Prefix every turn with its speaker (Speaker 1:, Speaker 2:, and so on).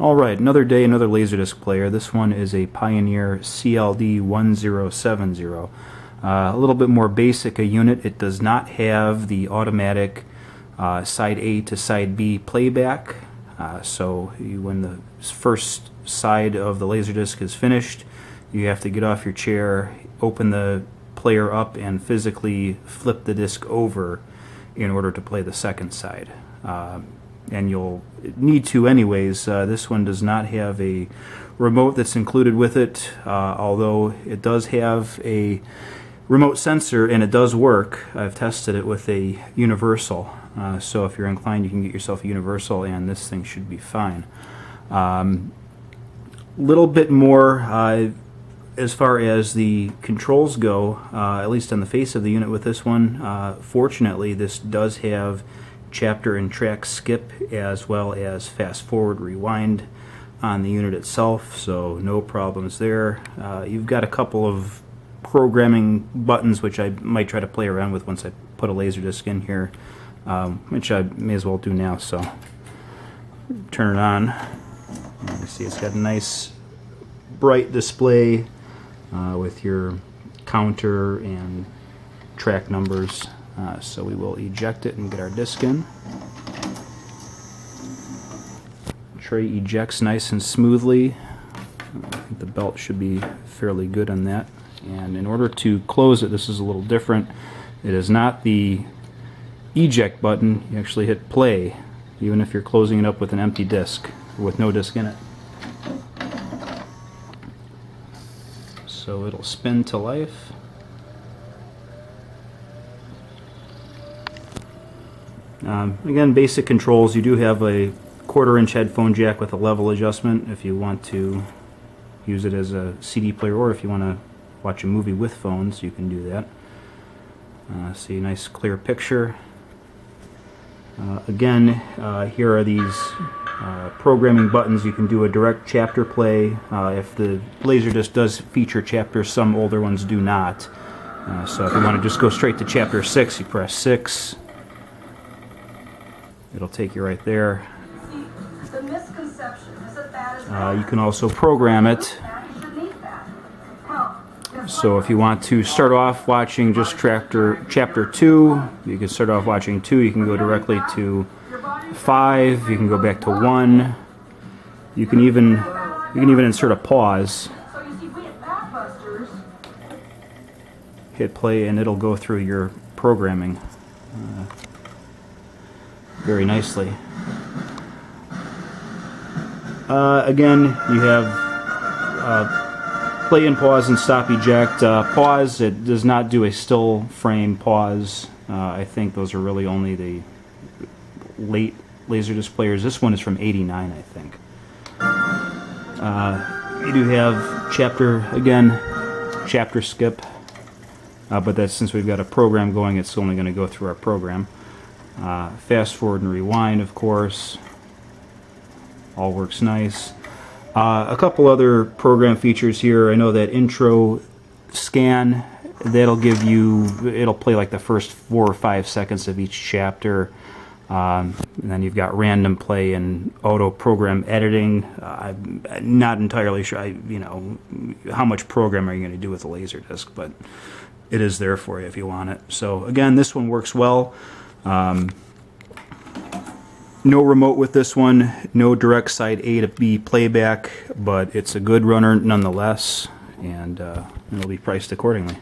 Speaker 1: Alright, another day, another LaserDisc player. This one is a Pioneer CLD-1070. A little bit more basic a unit. It does not have the automatic side A to side B playback. When the first side of the LaserDisc is finished, you have to get off your chair, open the player up, and physically flip the disc over in order to play the second side. And you'll need to anyways. This one does not have a remote that's included with it, although it does have a remote sensor and it does work. I've tested it with a universal, so if you're inclined you can get yourself a universal and this thing should be fine. Little bit more as far as the controls go, at least on the face of the unit with this one. Fortunately, this does have chapter and track skip as well as fast forward rewind on the unit itself, so no problems there. You've got a couple of programming buttons which I might try to play around with once I put a LaserDisc in here, which I may as well do now. So turn it on. You see it's got a nice bright display with your counter and track numbers. So we will eject it and get our disc in. Tray ejects nice and smoothly. I think the belt should be fairly good on that. And in order to close it, this is a little different. It is not the eject button. You actually hit play, even if you're closing it up with an empty disc or with no disc in it. So it'll spin to life. Again, basic controls. You do have a 1/4-inch headphone jack with a level adjustment if you want to use it as a CD player, or if you want to watch a movie with phones, you can do that. See a nice clear picture. Again, here are these programming buttons. You can do a direct chapter play. If the LaserDisc does feature chapters, some older ones do not. So if you want to just go straight to chapter 6, you press 6. It'll take you right there. You can also program it. So if you want to start off watching just chapter 2, you can start off watching 2. You can go directly to 5. You can go back to 1. You can even insert a pause. Hit play and it'll go through your programming very nicely. Again, you have play and pause and stop eject. Pause, it does not do a still frame pause. I think those are really only the late LaserDisc players. This one is from '89, I think. You do have chapter skip, but that's, since we've got a program going, it's only going to go through our program. Fast forward and rewind, of course. All works nice. A couple other program features here. I know that intro scan, that'll give you, it'll play like the first 4 or 5 seconds of each chapter. And then you've got random play and auto program editing. I'm not entirely sure, how much program are you going to do with a LaserDisc, but it is there for you if you want it. So again, this one works well. No remote with this one, no direct side A to B playback, but it's a good runner nonetheless, and it'll be priced accordingly.